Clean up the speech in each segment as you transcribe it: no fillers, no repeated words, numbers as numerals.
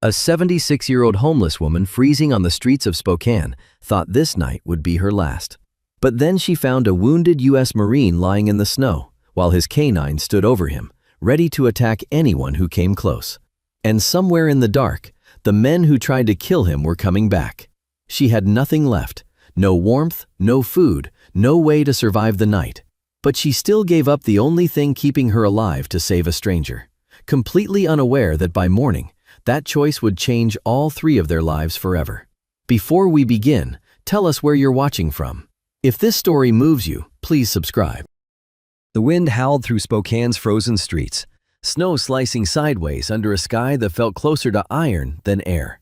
A 76-year-old homeless woman freezing on the streets of Spokane thought this night would be her last. But then she found a wounded U.S. Marine lying in the snow, while his canine stood over him, ready to attack anyone who came close. And somewhere in the dark, the men who tried to kill him were coming back. She had nothing left, no warmth, no food, no way to survive the night. But she still gave up the only thing keeping her alive to save a stranger, completely unaware that by morning, that choice would change all three of their lives forever. Before we begin, tell us where you're watching from. If this story moves you, please subscribe. The wind howled through Spokane's frozen streets, snow slicing sideways under a sky that felt closer to iron than air.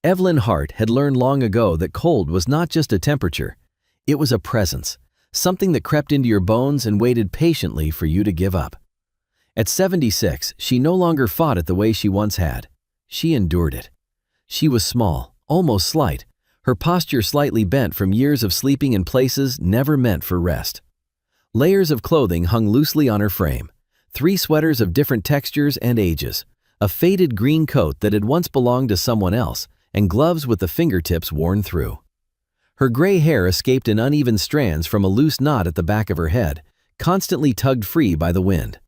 Evelyn Hart had learned long ago that cold was not just a temperature, it was a presence, something that crept into your bones and waited patiently for you to give up. At 76, she no longer fought it the way she once had. She endured it. She was small, almost slight, her posture slightly bent from years of sleeping in places never meant for rest. Layers of clothing hung loosely on her frame, 3 sweaters of different textures and ages, a faded green coat that had once belonged to someone else, and gloves with the fingertips worn through. Her gray hair escaped in uneven strands from a loose knot at the back of her head, constantly tugged free by the wind.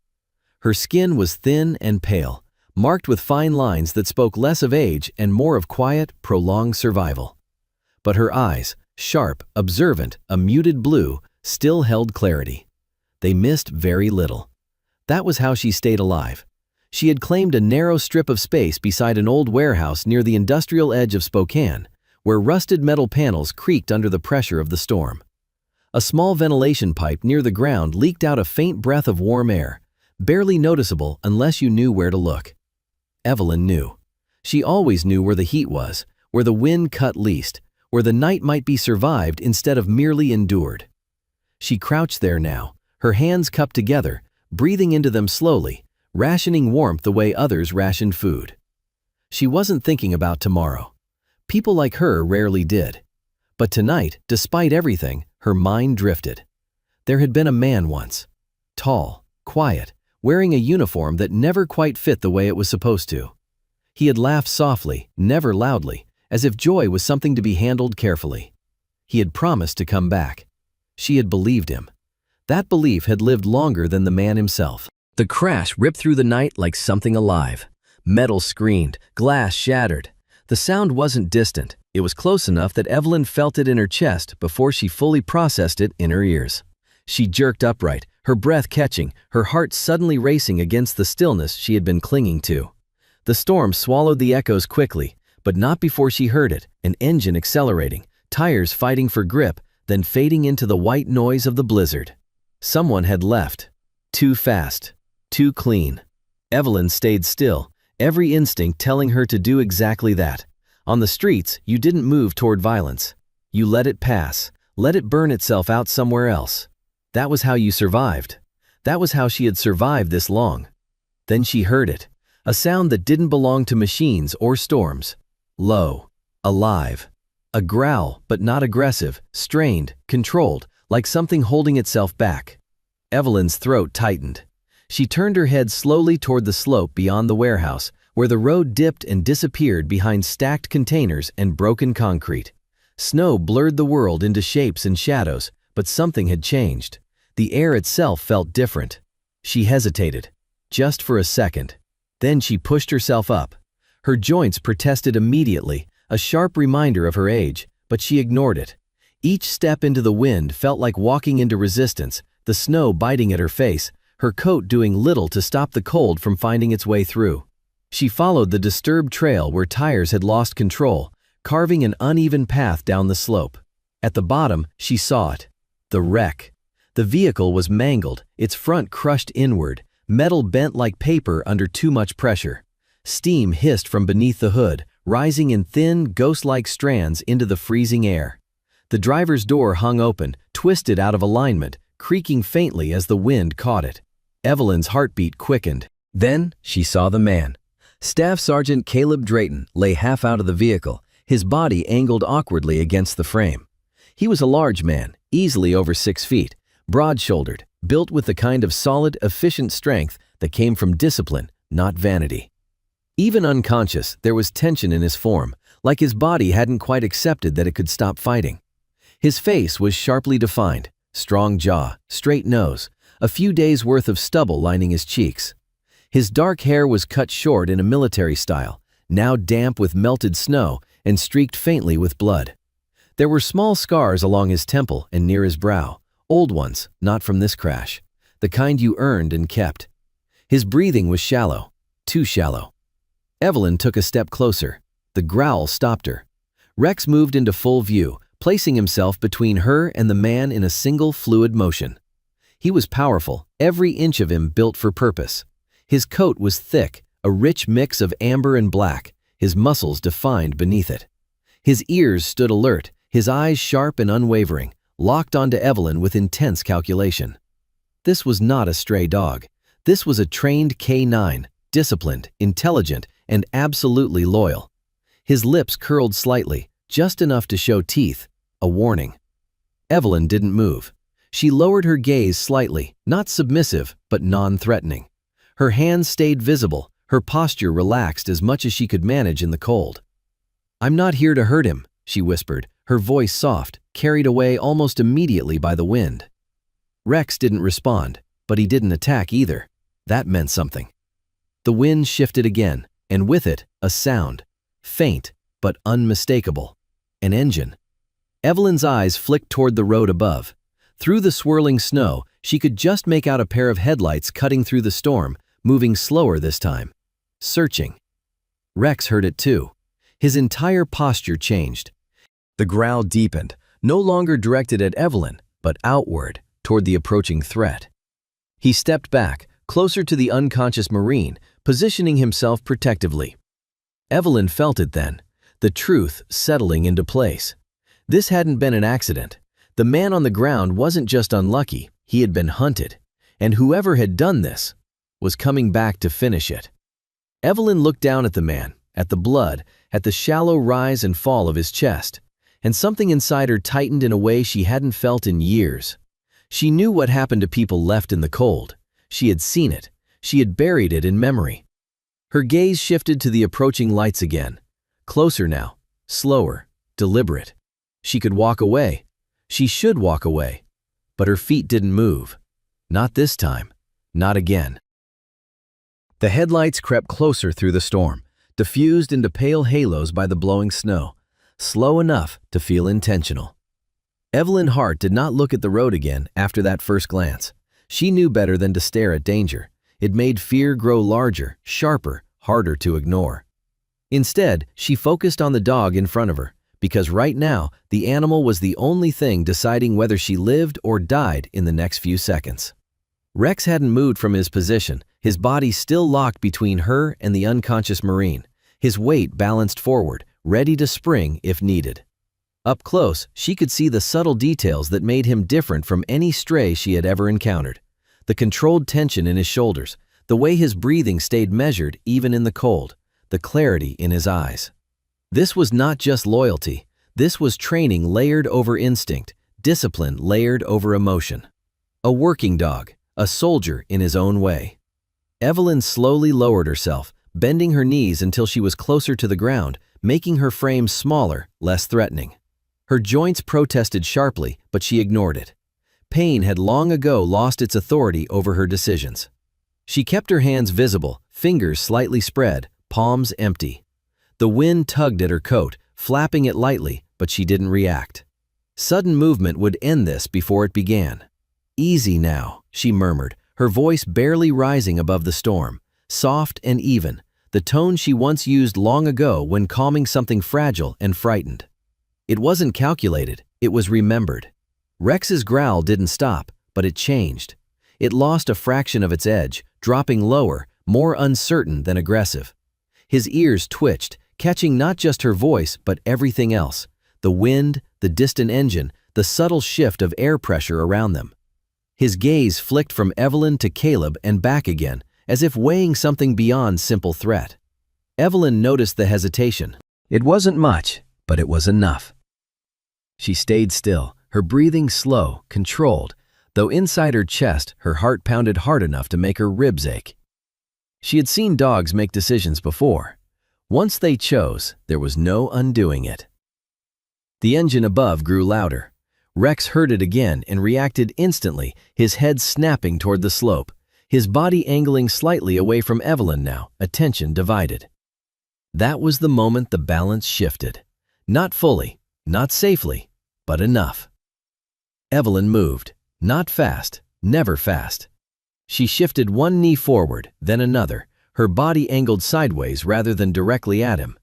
Her skin was thin and pale, marked with fine lines that spoke less of age and more of quiet, prolonged survival. But her eyes, sharp, observant, a muted blue, still held clarity. They missed very little. That was how she stayed alive. She had claimed a narrow strip of space beside an old warehouse near the industrial edge of Spokane, where rusted metal panels creaked under the pressure of the storm. A small ventilation pipe near the ground leaked out a faint breath of warm air, barely noticeable unless you knew where to look. Evelyn knew. She always knew where the heat was, where the wind cut least, where the night might be survived instead of merely endured. She crouched there now, her hands cupped together, breathing into them slowly, rationing warmth the way others rationed food. She wasn't thinking about tomorrow. People like her rarely did. But tonight, despite everything, her mind drifted. There had been a man once. Tall, quiet, wearing a uniform that never quite fit the way it was supposed to. He had laughed softly, never loudly, as if joy was something to be handled carefully. He had promised to come back. She had believed him. That belief had lived longer than the man himself. The crash ripped through the night like something alive. Metal screamed, glass shattered. The sound wasn't distant. It was close enough that Evelyn felt it in her chest before she fully processed it in her ears. She jerked upright, her breath catching, her heart suddenly racing against the stillness she had been clinging to. The storm swallowed the echoes quickly, but not before she heard it, an engine accelerating, tires fighting for grip, then fading into the white noise of the blizzard. Someone had left. Too fast. Too clean. Evelyn stayed still, every instinct telling her to do exactly that. On the streets, you didn't move toward violence. You let it pass, let it burn itself out somewhere else. That was how you survived. That was how she had survived this long. Then she heard it, a sound that didn't belong to machines or storms. Low, alive. A growl, but not aggressive, strained, controlled, like something holding itself back. Evelyn's throat tightened. She turned her head slowly toward the slope beyond the warehouse, where the road dipped and disappeared behind stacked containers and broken concrete. Snow blurred the world into shapes and shadows, but something had changed. The air itself felt different. She hesitated, just for a second. Then she pushed herself up. Her joints protested immediately, a sharp reminder of her age, but she ignored it. Each step into the wind felt like walking into resistance, the snow biting at her face, her coat doing little to stop the cold from finding its way through. She followed the disturbed trail where tires had lost control, carving an uneven path down the slope. At the bottom, she saw it. The wreck. The vehicle was mangled, its front crushed inward, metal bent like paper under too much pressure. Steam hissed from beneath the hood, rising in thin, ghost-like strands into the freezing air. The driver's door hung open, twisted out of alignment, creaking faintly as the wind caught it. Evelyn's heartbeat quickened. Then she saw the man. Staff Sergeant Caleb Drayton lay half out of the vehicle, his body angled awkwardly against the frame. He was a large man, easily over 6 feet, broad-shouldered, built with the kind of solid, efficient strength that came from discipline, not vanity. Even unconscious, there was tension in his form, like his body hadn't quite accepted that it could stop fighting. His face was sharply defined, strong jaw, straight nose, a few days' worth of stubble lining his cheeks. His dark hair was cut short in a military style, now damp with melted snow and streaked faintly with blood. There were small scars along his temple and near his brow, old ones, not from this crash, the kind you earned and kept. His breathing was shallow, too shallow. Evelyn took a step closer. The growl stopped her. Rex moved into full view, placing himself between her and the man in a single fluid motion. He was powerful, every inch of him built for purpose. His coat was thick, a rich mix of amber and black, his muscles defined beneath it. His ears stood alert, his eyes sharp and unwavering, locked onto Evelyn with intense calculation. This was not a stray dog. This was a trained K9, disciplined, intelligent, and absolutely loyal. His lips curled slightly, just enough to show teeth, a warning. Evelyn didn't move. She lowered her gaze slightly, not submissive, but non-threatening. Her hands stayed visible, her posture relaxed as much as she could manage in the cold. "I'm not here to hurt him," she whispered, her voice soft, carried away almost immediately by the wind. Rex didn't respond, but he didn't attack either. That meant something. The wind shifted again, and with it, a sound, faint but unmistakable. An engine. Evelyn's eyes flicked toward the road above. Through the swirling snow, she could just make out a pair of headlights cutting through the storm, moving slower this time. Searching. Rex heard it too. His entire posture changed. The growl deepened, no longer directed at Evelyn, but outward, toward the approaching threat. He stepped back, closer to the unconscious Marine, positioning himself protectively. Evelyn felt it then, the truth settling into place. This hadn't been an accident. The man on the ground wasn't just unlucky, he had been hunted. And whoever had done this was coming back to finish it. Evelyn looked down at the man, at the blood, at the shallow rise and fall of his chest, and something inside her tightened in a way she hadn't felt in years. She knew what happened to people left in the cold. She had seen it. She had buried it in memory. Her gaze shifted to the approaching lights again. Closer now, slower, deliberate. She could walk away. She should walk away. But her feet didn't move. Not this time. Not again. The headlights crept closer through the storm, diffused into pale halos by the blowing snow, slow enough to feel intentional. Evelyn Hart did not look at the road again after that first glance. She knew better than to stare at danger. It made fear grow larger, sharper, harder to ignore. Instead, she focused on the dog in front of her, because right now, the animal was the only thing deciding whether she lived or died in the next few seconds. Rex hadn't moved from his position, his body still locked between her and the unconscious Marine, his weight balanced forward, ready to spring if needed. Up close, she could see the subtle details that made him different from any stray she had ever encountered. The controlled tension in his shoulders, the way his breathing stayed measured even in the cold, the clarity in his eyes. This was not just loyalty. This was training layered over instinct, discipline layered over emotion. A working dog, a soldier in his own way. Evelyn slowly lowered herself, bending her knees until she was closer to the ground, making her frame smaller, less threatening. Her joints protested sharply, but she ignored it. Pain had long ago lost its authority over her decisions. She kept her hands visible, fingers slightly spread, palms empty. The wind tugged at her coat, flapping it lightly, but she didn't react. Sudden movement would end this before it began. "Easy now," she murmured, her voice barely rising above the storm, soft and even, the tone she once used long ago when calming something fragile and frightened. It wasn't calculated, it was remembered. Rex's growl didn't stop, but it changed. It lost a fraction of its edge, dropping lower, more uncertain than aggressive. His ears twitched, catching not just her voice but everything else, the wind, the distant engine, the subtle shift of air pressure around them. His gaze flicked from Evelyn to Caleb and back again, as if weighing something beyond simple threat. Evelyn noticed the hesitation. It wasn't much, but it was enough. She stayed still, her breathing slow, controlled, though inside her chest her heart pounded hard enough to make her ribs ache. She had seen dogs make decisions before. Once they chose, there was no undoing it. The engine above grew louder. Rex heard it again and reacted instantly, his head snapping toward the slope, his body angling slightly away from Evelyn now, attention divided. That was the moment the balance shifted. Not fully, not safely, but enough. Evelyn moved, not fast, never fast. She shifted one knee forward, then another, her body angled sideways rather than directly at him.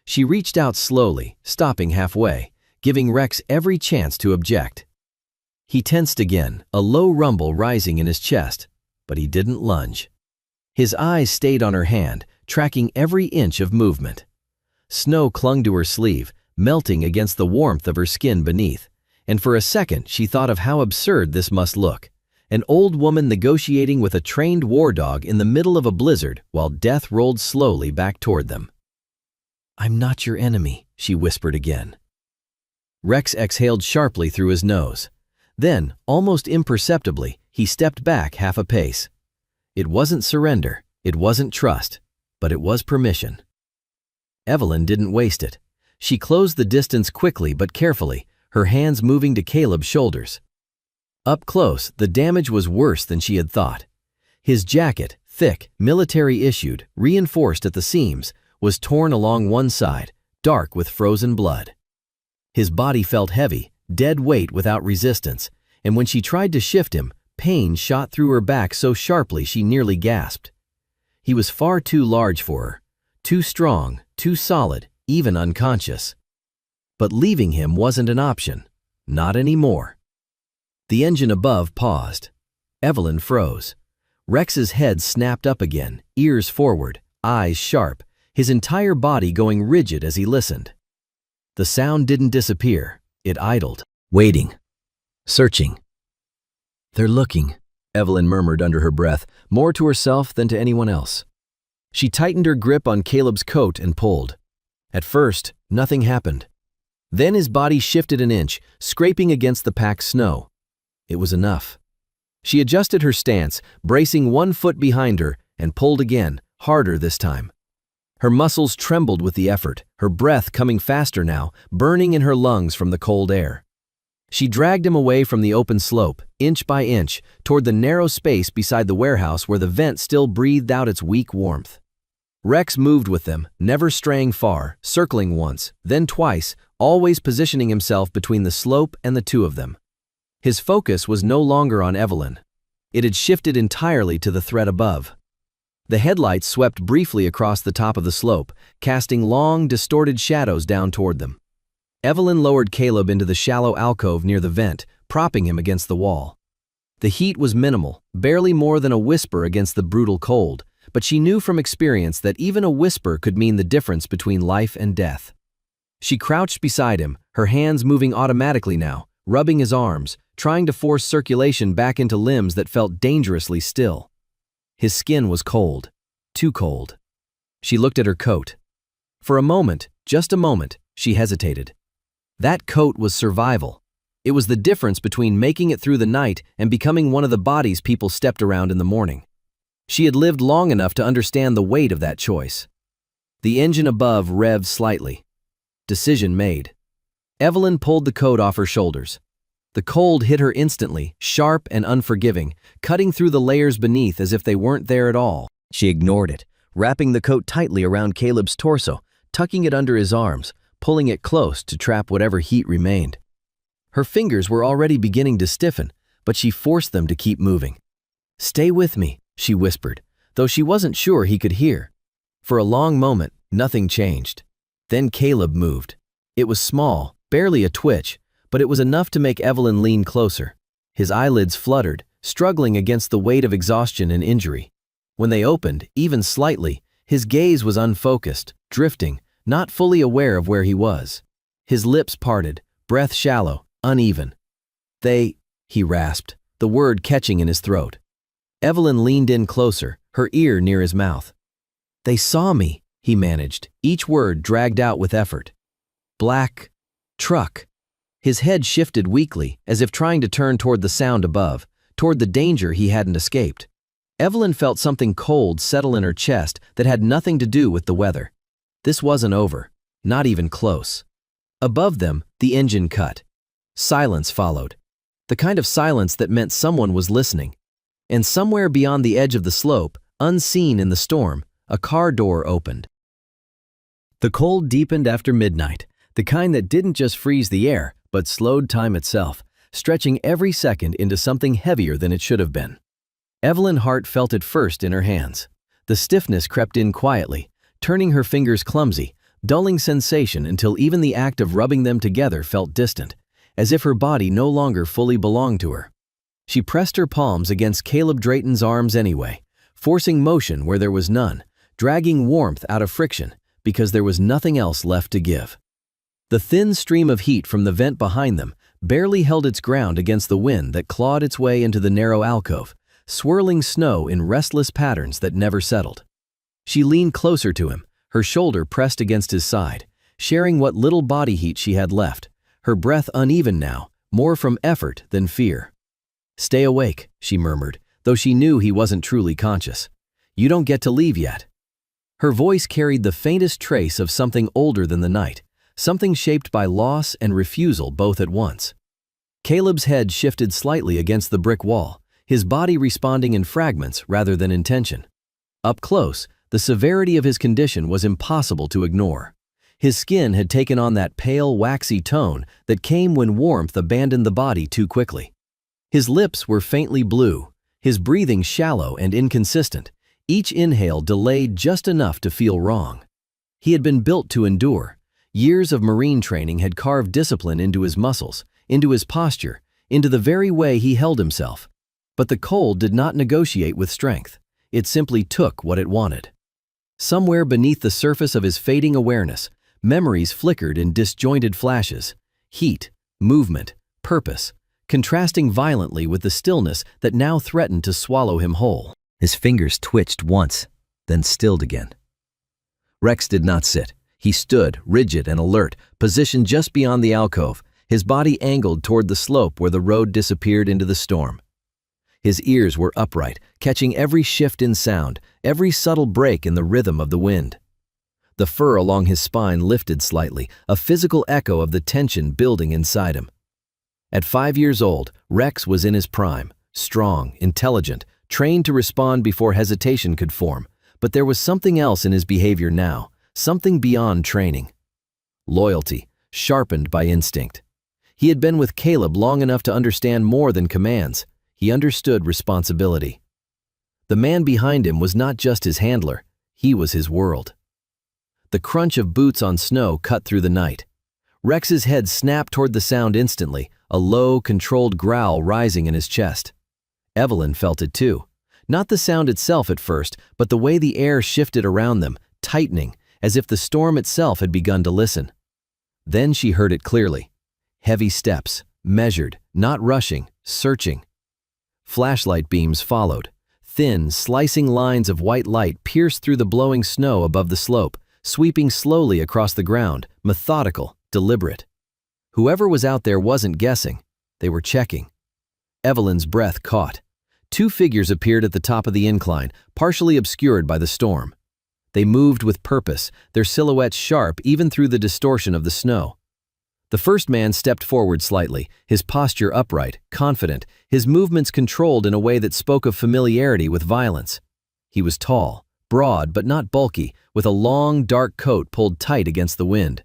She reached out slowly, stopping halfway, giving Rex every chance to object. He tensed again, a low rumble rising in his chest, but he didn't lunge. His eyes stayed on her hand, tracking every inch of movement. Snow clung to her sleeve, melting against the warmth of her skin beneath, and for a second she thought of how absurd this must look. An old woman negotiating with a trained war dog in the middle of a blizzard while death rolled slowly back toward them. "I'm not your enemy," she whispered again. Rex exhaled sharply through his nose. Then, almost imperceptibly, he stepped back half a pace. It wasn't surrender, it wasn't trust, but it was permission. Evelyn didn't waste it. She closed the distance quickly but carefully, her hands moving to Caleb's shoulders. Up close, the damage was worse than she had thought. His jacket, thick, military-issued, reinforced at the seams, was torn along one side, dark with frozen blood. His body felt heavy, dead weight without resistance, and when she tried to shift him, pain shot through her back so sharply she nearly gasped. He was far too large for her, too strong, too solid, even unconscious. But leaving him wasn't an option. Not anymore. The engine above paused. Evelyn froze. Rex's head snapped up again, ears forward, eyes sharp, his entire body going rigid as he listened. The sound didn't disappear. It idled, waiting, searching. "They're looking," Evelyn murmured under her breath, more to herself than to anyone else. She tightened her grip on Caleb's coat and pulled. At first, nothing happened. Then his body shifted an inch, scraping against the packed snow. It was enough. She adjusted her stance, bracing one foot behind her, and pulled again, harder this time. Her muscles trembled with the effort, her breath coming faster now, burning in her lungs from the cold air. She dragged him away from the open slope, inch by inch, toward the narrow space beside the warehouse where the vent still breathed out its weak warmth. Rex moved with them, never straying far, circling once, then twice, always positioning himself between the slope and the two of them. His focus was no longer on Evelyn. It had shifted entirely to the threat above. The headlights swept briefly across the top of the slope, casting long, distorted shadows down toward them. Evelyn lowered Caleb into the shallow alcove near the vent, propping him against the wall. The heat was minimal, barely more than a whisper against the brutal cold, but she knew from experience that even a whisper could mean the difference between life and death. She crouched beside him, her hands moving automatically now, rubbing his arms, trying to force circulation back into limbs that felt dangerously still. His skin was cold, too cold. She looked at her coat. For a moment, just a moment, she hesitated. That coat was survival. It was the difference between making it through the night and becoming one of the bodies people stepped around in the morning. She had lived long enough to understand the weight of that choice. The engine above revved slightly. Decision made. Evelyn pulled the coat off her shoulders. The cold hit her instantly, sharp and unforgiving, cutting through the layers beneath as if they weren't there at all. She ignored it, wrapping the coat tightly around Caleb's torso, tucking it under his arms, pulling it close to trap whatever heat remained. Her fingers were already beginning to stiffen, but she forced them to keep moving. "Stay with me," she whispered, though she wasn't sure he could hear. For a long moment, nothing changed. Then Caleb moved. It was small, barely a twitch, but it was enough to make Evelyn lean closer. His eyelids fluttered, struggling against the weight of exhaustion and injury. When they opened, even slightly, his gaze was unfocused, drifting, not fully aware of where he was. His lips parted, breath shallow, uneven. He rasped, the word catching in his throat. Evelyn leaned in closer, her ear near his mouth. "They saw me," he managed, each word dragged out with effort. "Black truck." His head shifted weakly, as if trying to turn toward the sound above, toward the danger he hadn't escaped. Evelyn felt something cold settle in her chest that had nothing to do with the weather. This wasn't over, not even close. Above them, the engine cut. Silence followed. The kind of silence that meant someone was listening. And somewhere beyond the edge of the slope, unseen in the storm, a car door opened. The cold deepened after midnight, the kind that didn't just freeze the air, but slowed time itself, stretching every second into something heavier than it should have been. Evelyn Hart felt it first in her hands. The stiffness crept in quietly, turning her fingers clumsy, dulling sensation until even the act of rubbing them together felt distant, as if her body no longer fully belonged to her. She pressed her palms against Caleb Drayton's arms anyway, forcing motion where there was none, dragging warmth out of friction, because there was nothing else left to give. The thin stream of heat from the vent behind them barely held its ground against the wind that clawed its way into the narrow alcove, swirling snow in restless patterns that never settled. She leaned closer to him, her shoulder pressed against his side, sharing what little body heat she had left, her breath uneven now, more from effort than fear. "Stay awake," she murmured, though she knew he wasn't truly conscious. "You don't get to leave yet." Her voice carried the faintest trace of something older than the night, something shaped by loss and refusal both at once. Caleb's head shifted slightly against the brick wall, his body responding in fragments rather than in tension. Up close, the severity of his condition was impossible to ignore. His skin had taken on that pale, waxy tone that came when warmth abandoned the body too quickly. His lips were faintly blue, his breathing shallow and inconsistent, each inhale delayed just enough to feel wrong. He had been built to endure. Years of Marine training had carved discipline into his muscles, into his posture, into the very way he held himself. But the cold did not negotiate with strength. It simply took what it wanted. Somewhere beneath the surface of his fading awareness, memories flickered in disjointed flashes. Heat, movement, purpose, contrasting violently with the stillness that now threatened to swallow him whole. His fingers twitched once, then stilled again. Rex did not sit. He stood, rigid and alert, positioned just beyond the alcove, his body angled toward the slope where the road disappeared into the storm. His ears were upright, catching every shift in sound, every subtle break in the rhythm of the wind. The fur along his spine lifted slightly, a physical echo of the tension building inside him. At 5 years old, Rex was in his prime, strong, intelligent, trained to respond before hesitation could form, but there was something else in his behavior now, something beyond training. Loyalty, sharpened by instinct. He had been with Caleb long enough to understand more than commands. He understood responsibility. The man behind him was not just his handler, he was his world. The crunch of boots on snow cut through the night. Rex's head snapped toward the sound instantly, a low, controlled growl rising in his chest. Evelyn felt it too. Not the sound itself at first, but the way the air shifted around them, tightening, as if the storm itself had begun to listen. Then she heard it clearly. Heavy steps, measured, not rushing, searching. Flashlight beams followed. Thin, slicing lines of white light pierced through the blowing snow above the slope, sweeping slowly across the ground, methodical, deliberate. Whoever was out there wasn't guessing. They were checking. Evelyn's breath caught. 2 figures appeared at the top of the incline, partially obscured by the storm. They moved with purpose, their silhouettes sharp even through the distortion of the snow. The first man stepped forward slightly, his posture upright, confident, his movements controlled in a way that spoke of familiarity with violence. He was tall, broad but not bulky, with a long, dark coat pulled tight against the wind.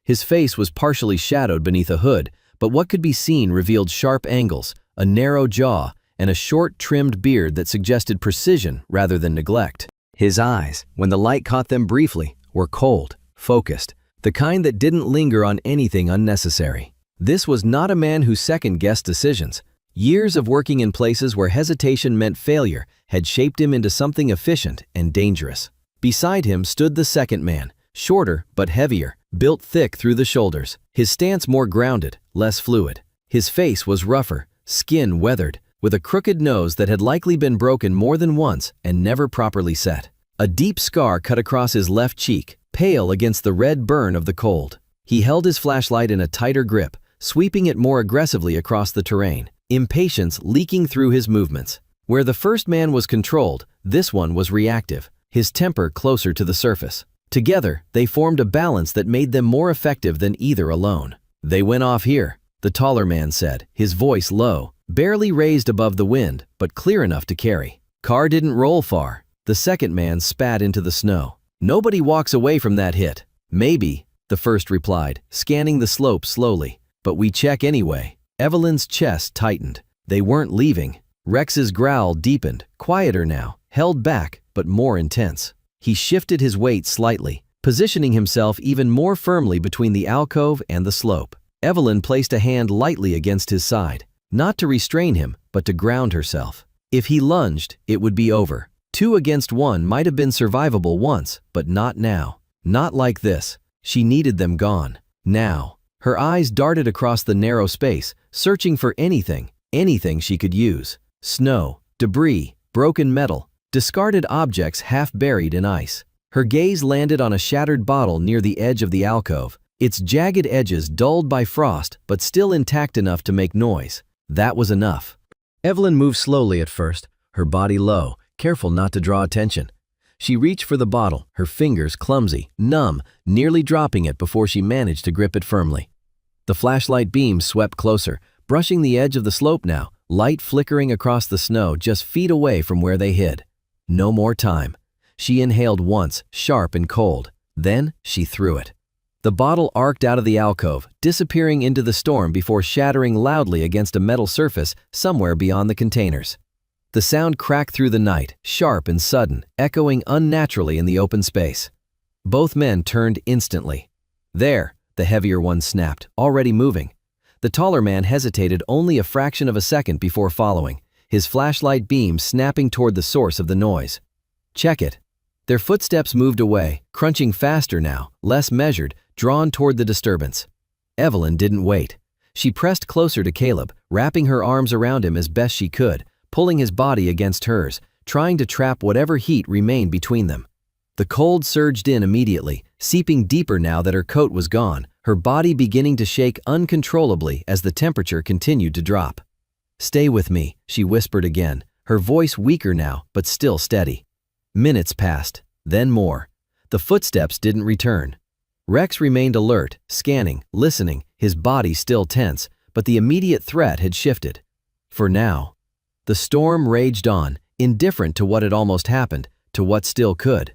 His face was partially shadowed beneath a hood, but what could be seen revealed sharp angles, a narrow jaw, and a short, trimmed beard that suggested precision rather than neglect. His eyes, when the light caught them briefly, were cold, focused, the kind that didn't linger on anything unnecessary. This was not a man who second-guessed decisions. Years of working in places where hesitation meant failure had shaped him into something efficient and dangerous. Beside him stood the second man, shorter but heavier, built thick through the shoulders, his stance more grounded, less fluid. His face was rougher, skin weathered, with a crooked nose that had likely been broken more than once and never properly set. A deep scar cut across his left cheek, pale against the red burn of the cold. He held his flashlight in a tighter grip, sweeping it more aggressively across the terrain, impatience leaking through his movements. Where the first man was controlled, this one was reactive, his temper closer to the surface. Together, they formed a balance that made them more effective than either alone. "They went off here," the taller man said, his voice low, barely raised above the wind, but clear enough to carry. "Car didn't roll far." The second man spat into the snow. "Nobody walks away from that hit." "Maybe," the first replied, scanning the slope slowly. "But we check anyway." Evelyn's chest tightened. They weren't leaving. Rex's growl deepened, quieter now, held back, but more intense. He shifted his weight slightly, positioning himself even more firmly between the alcove and the slope. Evelyn placed a hand lightly against his side, not to restrain him, but to ground herself. If he lunged, it would be over. 2 against 1 might have been survivable once, but not now. Not like this. She needed them gone. Now. Her eyes darted across the narrow space, searching for anything she could use. Snow, debris, broken metal, discarded objects half buried in ice. Her gaze landed on a shattered bottle near the edge of the alcove, its jagged edges dulled by frost but still intact enough to make noise. That was enough. Evelyn moved slowly at first, her body low, careful not to draw attention. She reached for the bottle, her fingers clumsy, numb, nearly dropping it before she managed to grip it firmly. The flashlight beam swept closer, brushing the edge of the slope now, light flickering across the snow just feet away from where they hid. No more time. She inhaled once, sharp and cold. Then she threw it. The bottle arced out of the alcove, disappearing into the storm before shattering loudly against a metal surface somewhere beyond the containers. The sound cracked through the night, sharp and sudden, echoing unnaturally in the open space. Both men turned instantly. "There," the heavier one snapped, already moving. The taller man hesitated only a fraction of a second before following, his flashlight beam snapping toward the source of the noise. "Check it." Their footsteps moved away, crunching faster now, less measured, drawn toward the disturbance. Evelyn didn't wait. She pressed closer to Caleb, wrapping her arms around him as best she could, pulling his body against hers, trying to trap whatever heat remained between them. The cold surged in immediately, seeping deeper now that her coat was gone, her body beginning to shake uncontrollably as the temperature continued to drop. "Stay with me," she whispered again, her voice weaker now, but still steady. Minutes passed, then more. The footsteps didn't return. Rex remained alert, scanning, listening, his body still tense, but the immediate threat had shifted. For now. The storm raged on, indifferent to what had almost happened, to what still could.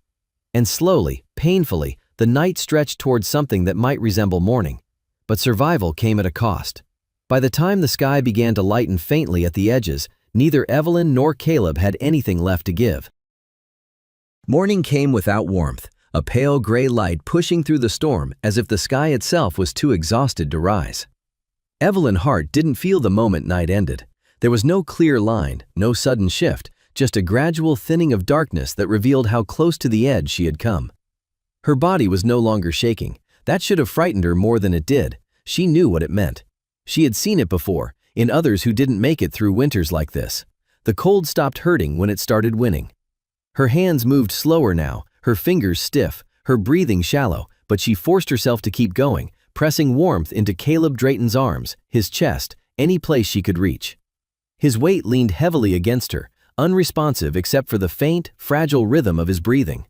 And slowly, painfully, the night stretched toward something that might resemble morning. But survival came at a cost. By the time the sky began to lighten faintly at the edges, neither Evelyn nor Caleb had anything left to give. Morning came without warmth, a pale gray light pushing through the storm as if the sky itself was too exhausted to rise. Evelyn Hart didn't feel the moment night ended. There was no clear line, no sudden shift, just a gradual thinning of darkness that revealed how close to the edge she had come. Her body was no longer shaking. That should have frightened her more than it did. She knew what it meant. She had seen it before, in others who didn't make it through winters like this. The cold stopped hurting when it started winning. Her hands moved slower now, her fingers stiff, her breathing shallow, but she forced herself to keep going, pressing warmth into Caleb Drayton's arms, his chest, any place she could reach. His weight leaned heavily against her, unresponsive except for the faint, fragile rhythm of his breathing.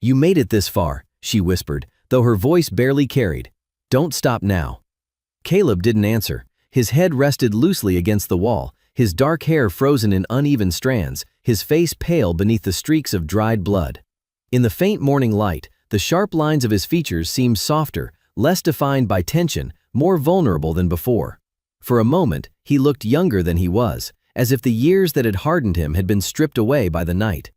"You made it this far," she whispered, though her voice barely carried. "Don't stop now." Caleb didn't answer. His head rested loosely against the wall, his dark hair frozen in uneven strands, his face pale beneath the streaks of dried blood. In the faint morning light, the sharp lines of his features seemed softer, less defined by tension, more vulnerable than before. For a moment, he looked younger than he was, as if the years that had hardened him had been stripped away by the night.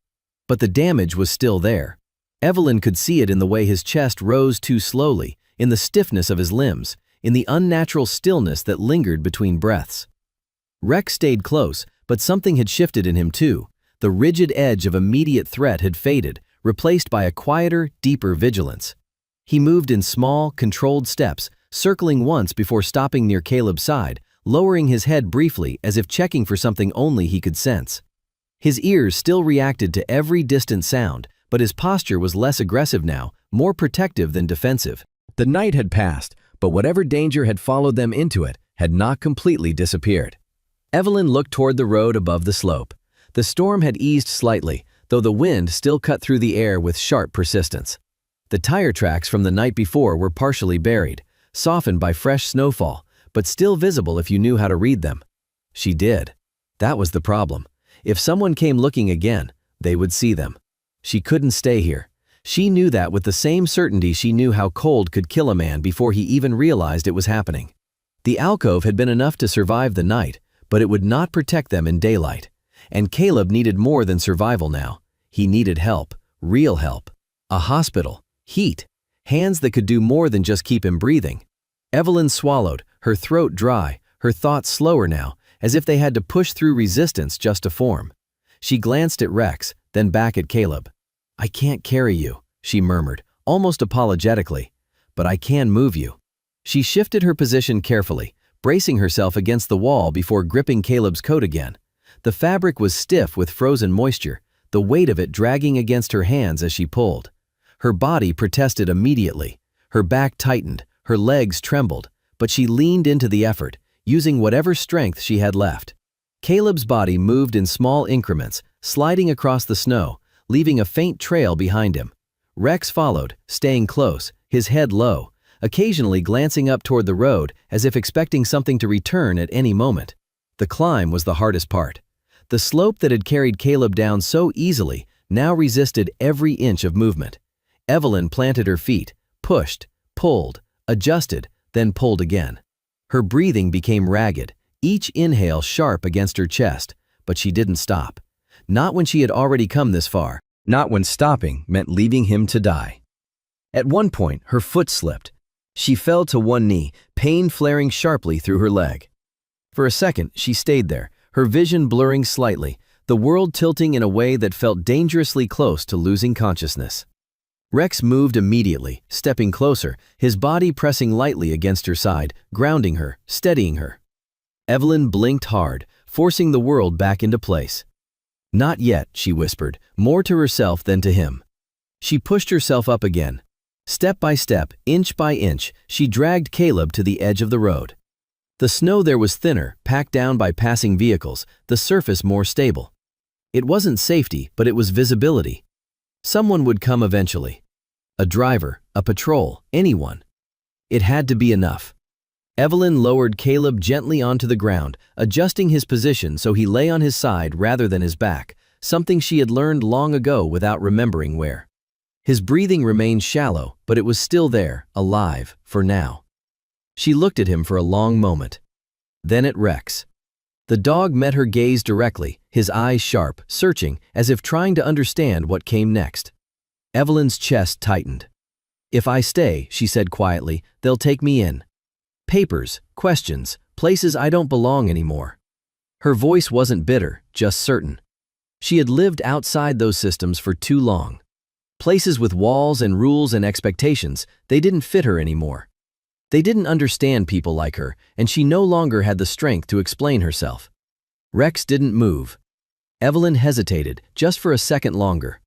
But the damage was still there. Evelyn could see it in the way his chest rose too slowly, in the stiffness of his limbs, in the unnatural stillness that lingered between breaths. Rex stayed close, but something had shifted in him too. The rigid edge of immediate threat had faded, replaced by a quieter, deeper vigilance. He moved in small, controlled steps, circling once before stopping near Caleb's side, lowering his head briefly as if checking for something only he could sense. His ears still reacted to every distant sound, but his posture was less aggressive now, more protective than defensive. The night had passed, but whatever danger had followed them into it had not completely disappeared. Evelyn looked toward the road above the slope. The storm had eased slightly, though the wind still cut through the air with sharp persistence. The tire tracks from the night before were partially buried, softened by fresh snowfall, but still visible if you knew how to read them. She did. That was the problem. If someone came looking again, they would see them. She couldn't stay here. She knew that with the same certainty she knew how cold could kill a man before he even realized it was happening. The alcove had been enough to survive the night, but it would not protect them in daylight. And Caleb needed more than survival now. He needed help, real help. A hospital, heat, hands that could do more than just keep him breathing. Evelyn swallowed, her throat dry, her thoughts slower now, as if they had to push through resistance just to form. She glanced at Rex, then back at Caleb. "I can't carry you," she murmured, almost apologetically, "but I can move you." She shifted her position carefully, bracing herself against the wall before gripping Caleb's coat again. The fabric was stiff with frozen moisture, the weight of it dragging against her hands as she pulled. Her body protested immediately. Her back tightened, her legs trembled, but she leaned into the effort, using whatever strength she had left. Caleb's body moved in small increments, sliding across the snow, leaving a faint trail behind him. Rex followed, staying close, his head low, occasionally glancing up toward the road as if expecting something to return at any moment. The climb was the hardest part. The slope that had carried Caleb down so easily now resisted every inch of movement. Evelyn planted her feet, pushed, pulled, adjusted, then pulled again. Her breathing became ragged, each inhale sharp against her chest, but she didn't stop. Not when she had already come this far, not when stopping meant leaving him to die. At one point, her foot slipped. She fell to one knee, pain flaring sharply through her leg. For a second, she stayed there, her vision blurring slightly, the world tilting in a way that felt dangerously close to losing consciousness. Rex moved immediately, stepping closer, his body pressing lightly against her side, grounding her, steadying her. Evelyn blinked hard, forcing the world back into place. "Not yet," she whispered, more to herself than to him. She pushed herself up again. Step by step, inch by inch, she dragged Caleb to the edge of the road. The snow there was thinner, packed down by passing vehicles, the surface more stable. It wasn't safety, but it was visibility. Someone would come eventually. A driver, a patrol, anyone. It had to be enough. Evelyn lowered Caleb gently onto the ground, adjusting his position so he lay on his side rather than his back, something she had learned long ago without remembering where. His breathing remained shallow, but it was still there, alive, for now. She looked at him for a long moment. Then at Rex. The dog met her gaze directly, his eyes sharp, searching, as if trying to understand what came next. Evelyn's chest tightened. "If I stay," she said quietly, "they'll take me in. Papers, questions, places I don't belong anymore." Her voice wasn't bitter, just certain. She had lived outside those systems for too long. Places with walls and rules and expectations, they didn't fit her anymore. They didn't understand people like her, and she no longer had the strength to explain herself. Rex didn't move. Evelyn hesitated, just for a second longer.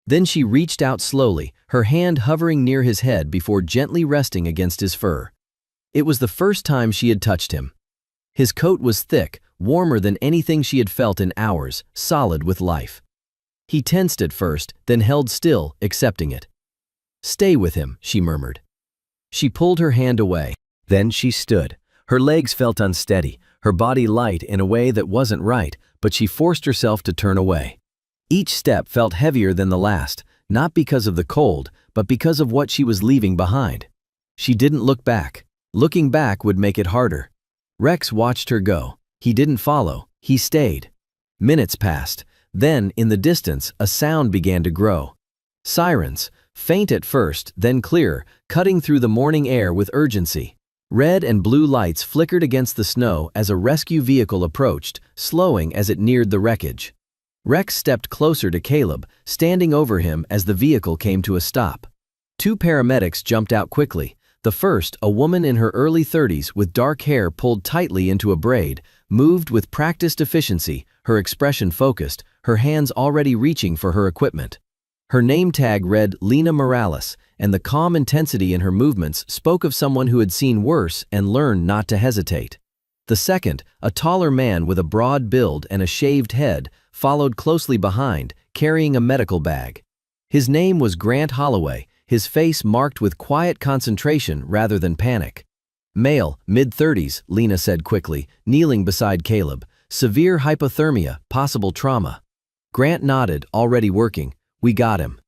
Then she reached out slowly, her hand hovering near his head before gently resting against his fur. It was the first time she had touched him. His coat was thick, warmer than anything she had felt in hours, solid with life. He tensed at first, then held still, accepting it. "Stay with him," she murmured. She pulled her hand away. Then she stood. Her legs felt unsteady, her body light in a way that wasn't right, but she forced herself to turn away. Each step felt heavier than the last, not because of the cold, but because of what she was leaving behind. She didn't look back. Looking back would make it harder. Rex watched her go. He didn't follow. He stayed. Minutes passed. Then, in the distance, a sound began to grow. Sirens, faint at first, then clearer, cutting through the morning air with urgency. Red and blue lights flickered against the snow as a rescue vehicle approached, slowing as it neared the wreckage. Rex stepped closer to Caleb, standing over him as the vehicle came to a stop. Two paramedics jumped out quickly. The first, a woman in her early 30s with dark hair pulled tightly into a braid, moved with practiced efficiency, her expression focused, her hands already reaching for her equipment. Her name tag read Lena Morales, and the calm intensity in her movements spoke of someone who had seen worse and learned not to hesitate. The second, a taller man with a broad build and a shaved head, followed closely behind, carrying a medical bag. His name was Grant Holloway, his face marked with quiet concentration rather than panic. Male, mid-30s, Lena said quickly, kneeling beside Caleb. Severe hypothermia, possible trauma. Grant nodded, already working. We got him.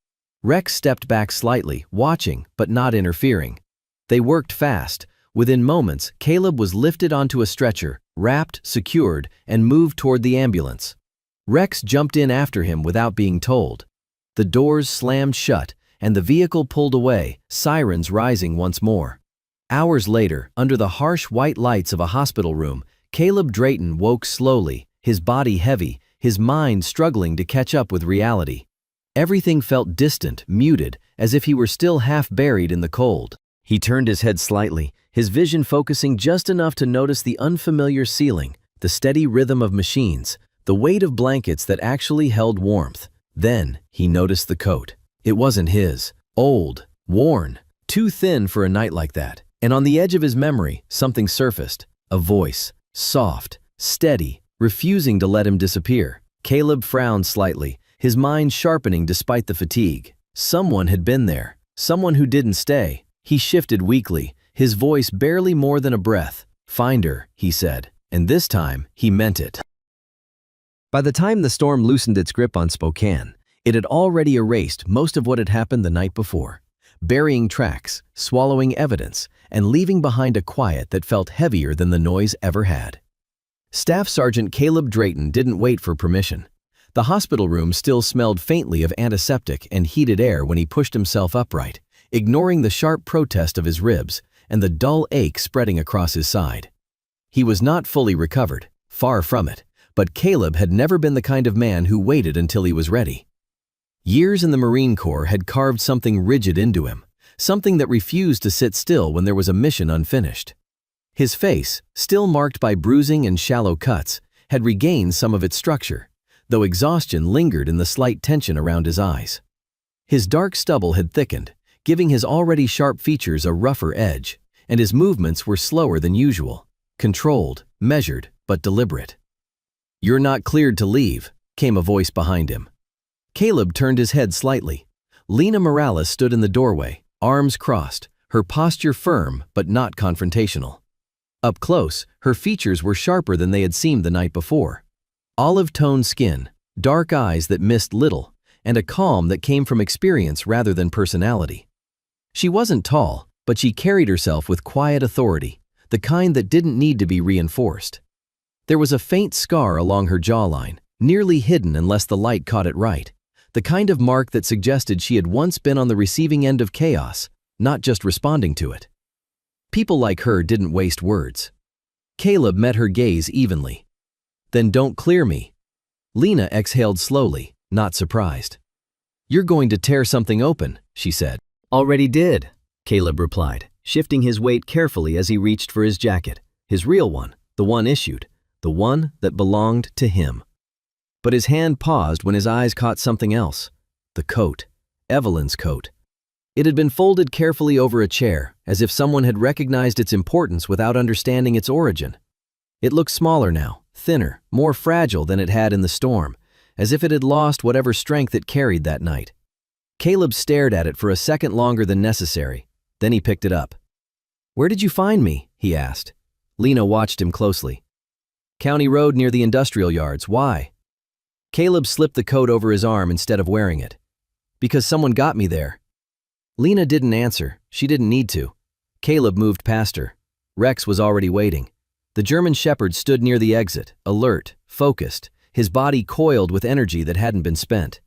Rex stepped back slightly, watching, but not interfering. They worked fast. Within moments, Caleb was lifted onto a stretcher, wrapped, secured, and moved toward the ambulance. Rex jumped in after him without being told. The doors slammed shut, and the vehicle pulled away, sirens rising once more. Hours later, under the harsh white lights of a hospital room, Caleb Drayton woke slowly, his body heavy, his mind struggling to catch up with reality. Everything felt distant, muted, as if he were still half buried in the cold. He turned his head slightly, his vision focusing just enough to notice the unfamiliar ceiling, the steady rhythm of machines, the weight of blankets that actually held warmth. Then, he noticed the coat. It wasn't his. Old, worn, too thin for a night like that. And on the edge of his memory, something surfaced. A voice. Soft, steady, refusing to let him disappear. Caleb frowned slightly, his mind sharpening despite the fatigue. Someone had been there, someone who didn't stay. He shifted weakly, his voice barely more than a breath. Find her, he said, and this time he meant it. By the time the storm loosened its grip on Spokane, it had already erased most of what had happened the night before, burying tracks, swallowing evidence, and leaving behind a quiet that felt heavier than the noise ever had. Staff Sergeant Caleb Drayton didn't wait for permission. The hospital room still smelled faintly of antiseptic and heated air when he pushed himself upright, ignoring the sharp protest of his ribs and the dull ache spreading across his side. He was not fully recovered, far from it, but Caleb had never been the kind of man who waited until he was ready. Years in the Marine Corps had carved something rigid into him, something that refused to sit still when there was a mission unfinished. His face, still marked by bruising and shallow cuts, had regained some of its structure, though exhaustion lingered in the slight tension around his eyes. His dark stubble had thickened, giving his already sharp features a rougher edge, and his movements were slower than usual, controlled, measured, but deliberate. "You're not cleared to leave," came a voice behind him. Caleb turned his head slightly. Lena Morales stood in the doorway, arms crossed, her posture firm but not confrontational. Up close, her features were sharper than they had seemed the night before. Olive-toned skin, dark eyes that missed little, and a calm that came from experience rather than personality. She wasn't tall, but she carried herself with quiet authority, the kind that didn't need to be reinforced. There was a faint scar along her jawline, nearly hidden unless the light caught it right, the kind of mark that suggested she had once been on the receiving end of chaos, not just responding to it. People like her didn't waste words. Caleb met her gaze evenly. "Then don't clear me." Lena exhaled slowly, not surprised. "You're going to tear something open," she said. "Already did," Caleb replied, shifting his weight carefully as he reached for his jacket, his real one, the one issued, the one that belonged to him. But his hand paused when his eyes caught something else. The coat. Evelyn's coat. It had been folded carefully over a chair, as if someone had recognized its importance without understanding its origin. It looked smaller now, thinner, more fragile than it had in the storm, as if it had lost whatever strength it carried that night. Caleb stared at it for a second longer than necessary. Then he picked it up. "Where did you find me?" he asked. Lena watched him closely. "County Road near the industrial yards. Why?" Caleb slipped the coat over his arm instead of wearing it. "Because someone got me there." Lena didn't answer. She didn't need to. Caleb moved past her. Rex was already waiting. The German shepherd stood near the exit, alert, focused, his body coiled with energy that hadn't been spent.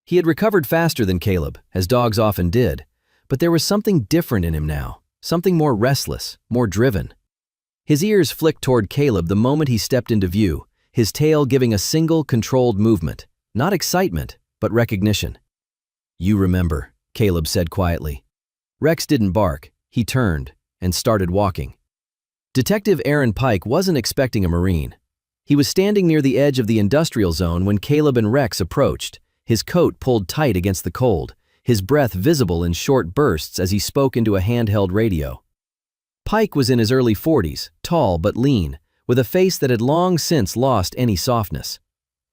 He had recovered faster than Caleb, as dogs often did, but there was something different in him now, something more restless, more driven. His ears flicked toward Caleb the moment he stepped into view, his tail giving a single, controlled movement, not excitement, but recognition. "You remember," Caleb said quietly. Rex didn't bark. He turned and started walking. Detective Aaron Pike wasn't expecting a Marine. He was standing near the edge of the industrial zone when Caleb and Rex approached, his coat pulled tight against the cold, his breath visible in short bursts as he spoke into a handheld radio. Pike was in his early 40s, tall but lean, with a face that had long since lost any softness.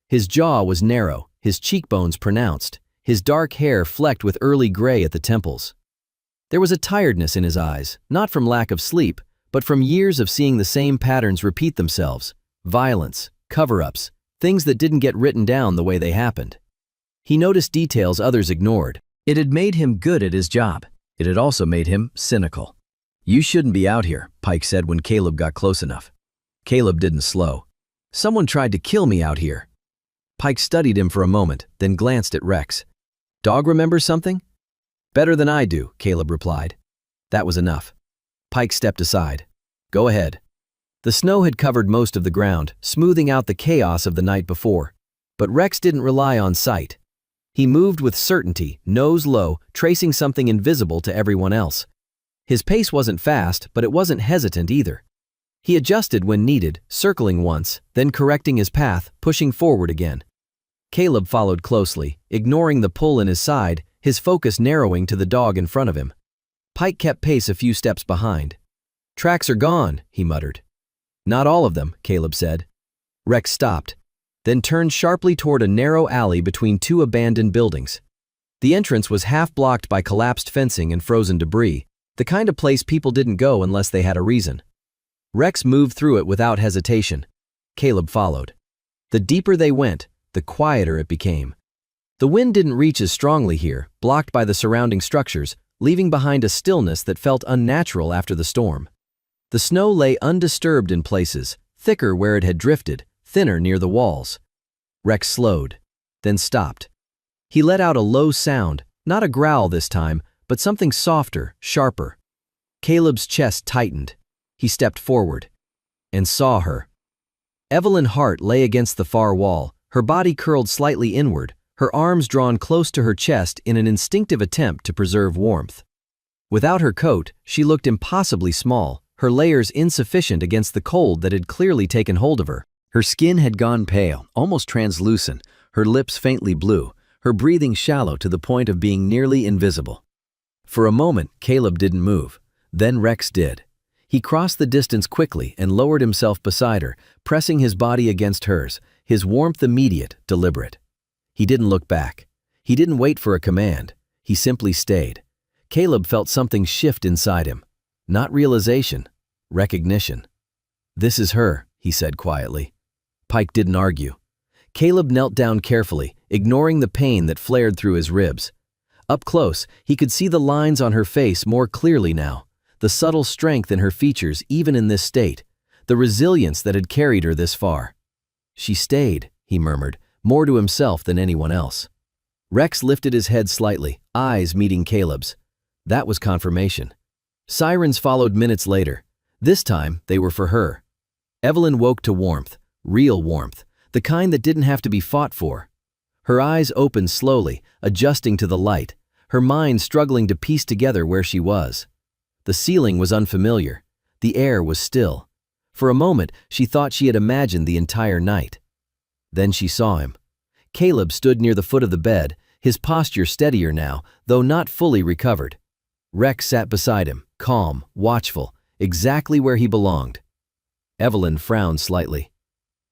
His jaw was narrow, his cheekbones pronounced, his dark hair flecked with early gray at the temples. There was a tiredness in his eyes, not from lack of sleep, but from years of seeing the same patterns repeat themselves: violence, cover-ups, things that didn't get written down the way they happened. He noticed details others ignored. It had made him good at his job. It had also made him cynical. "You shouldn't be out here," Pike said when Caleb got close enough. Caleb didn't slow. "Someone tried to kill me out here." Pike studied him for a moment, then glanced at Rex. "Dog remember something?" "Better than I do," Caleb replied. That was enough. Pike stepped aside. "Go ahead." The snow had covered most of the ground, smoothing out the chaos of the night before. But Rex didn't rely on sight. He moved with certainty, nose low, tracing something invisible to everyone else. His pace wasn't fast, but it wasn't hesitant either. He adjusted when needed, circling once, then correcting his path, pushing forward again. Caleb followed closely, ignoring the pull in his side, his focus narrowing to the dog in front of him. Pike kept pace a few steps behind. "Tracks are gone," he muttered. "Not all of them," Caleb said. Rex stopped, then turned sharply toward a narrow alley between two abandoned buildings. The entrance was half blocked by collapsed fencing and frozen debris, the kind of place people didn't go unless they had a reason. Rex moved through it without hesitation. Caleb followed. The deeper they went, the quieter it became. The wind didn't reach as strongly here, blocked by the surrounding structures, leaving behind a stillness that felt unnatural after the storm. The snow lay undisturbed in places, thicker where it had drifted, thinner near the walls. Rex slowed, then stopped. He let out a low sound, not a growl this time, but something softer, sharper. Caleb's chest tightened. He stepped forward and saw her. Evelyn Hart lay against the far wall, her body curled slightly inward, her arms drawn close to her chest in an instinctive attempt to preserve warmth. Without her coat, she looked impossibly small, her layers insufficient against the cold that had clearly taken hold of her. Her skin had gone pale, almost translucent, her lips faintly blue, her breathing shallow to the point of being nearly invisible. For a moment, Caleb didn't move. Then Rex did. He crossed the distance quickly and lowered himself beside her, pressing his body against hers, his warmth immediate, deliberate. He didn't look back. He didn't wait for a command. He simply stayed. Caleb felt something shift inside him. Not realization, recognition. "This is her," he said quietly. Pike didn't argue. Caleb knelt down carefully, ignoring the pain that flared through his ribs. Up close, he could see the lines on her face more clearly now, the subtle strength in her features even in this state, the resilience that had carried her this far. "She stayed," he murmured, more to himself than anyone else. Rex lifted his head slightly, eyes meeting Caleb's. That was confirmation. Sirens followed minutes later. This time, they were for her. Evelyn woke to warmth, real warmth, the kind that didn't have to be fought for. Her eyes opened slowly, adjusting to the light, her mind struggling to piece together where she was. The ceiling was unfamiliar. The air was still. For a moment, she thought she had imagined the entire night. Then she saw him. Caleb stood near the foot of the bed, his posture steadier now, though not fully recovered. Rex sat beside him, calm, watchful, exactly where he belonged. Evelyn frowned slightly.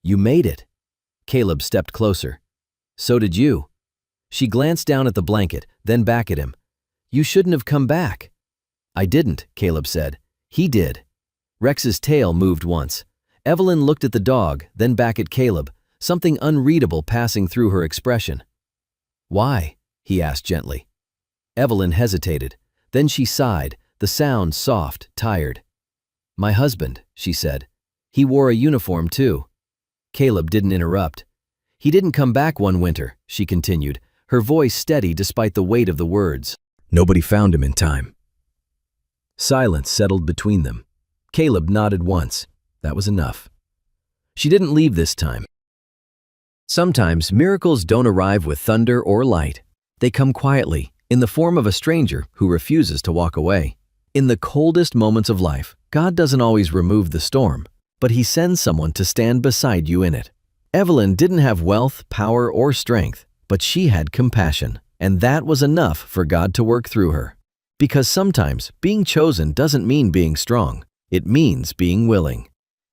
"You made it." Caleb stepped closer. "So did you." She glanced down at the blanket, then back at him. "You shouldn't have come back." "I didn't," Caleb said. "He did." Rex's tail moved once. Evelyn looked at the dog, then back at Caleb, something unreadable passing through her expression. "Why?" he asked gently. Evelyn hesitated. Then she sighed, the sound soft, tired. "My husband," she said. "He wore a uniform too." Caleb didn't interrupt. "He didn't come back one winter," she continued, her voice steady despite the weight of the words. "Nobody found him in time." Silence settled between them. Caleb nodded once. That was enough. "She didn't leave this time." Sometimes miracles don't arrive with thunder or light. They come quietly, in the form of a stranger who refuses to walk away. In the coldest moments of life, God doesn't always remove the storm, but He sends someone to stand beside you in it. Evelyn didn't have wealth, power, or strength, but she had compassion, and that was enough for God to work through her. Because sometimes being chosen doesn't mean being strong. It means being willing.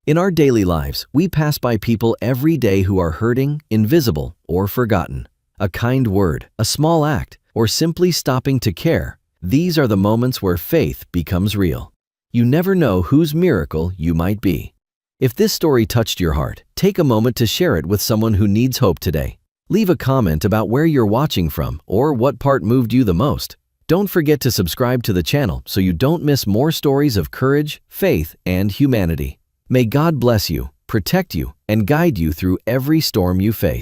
In our daily lives, we pass by people every day who are hurting, invisible, or forgotten. A kind word, a small act, or simply stopping to care, these are the moments where faith becomes real. You never know whose miracle you might be. If this story touched your heart, take a moment to share it with someone who needs hope today. Leave a comment about where you're watching from or what part moved you the most. Don't forget to subscribe to the channel so you don't miss more stories of courage, faith, and humanity. May God bless you, protect you, and guide you through every storm you face.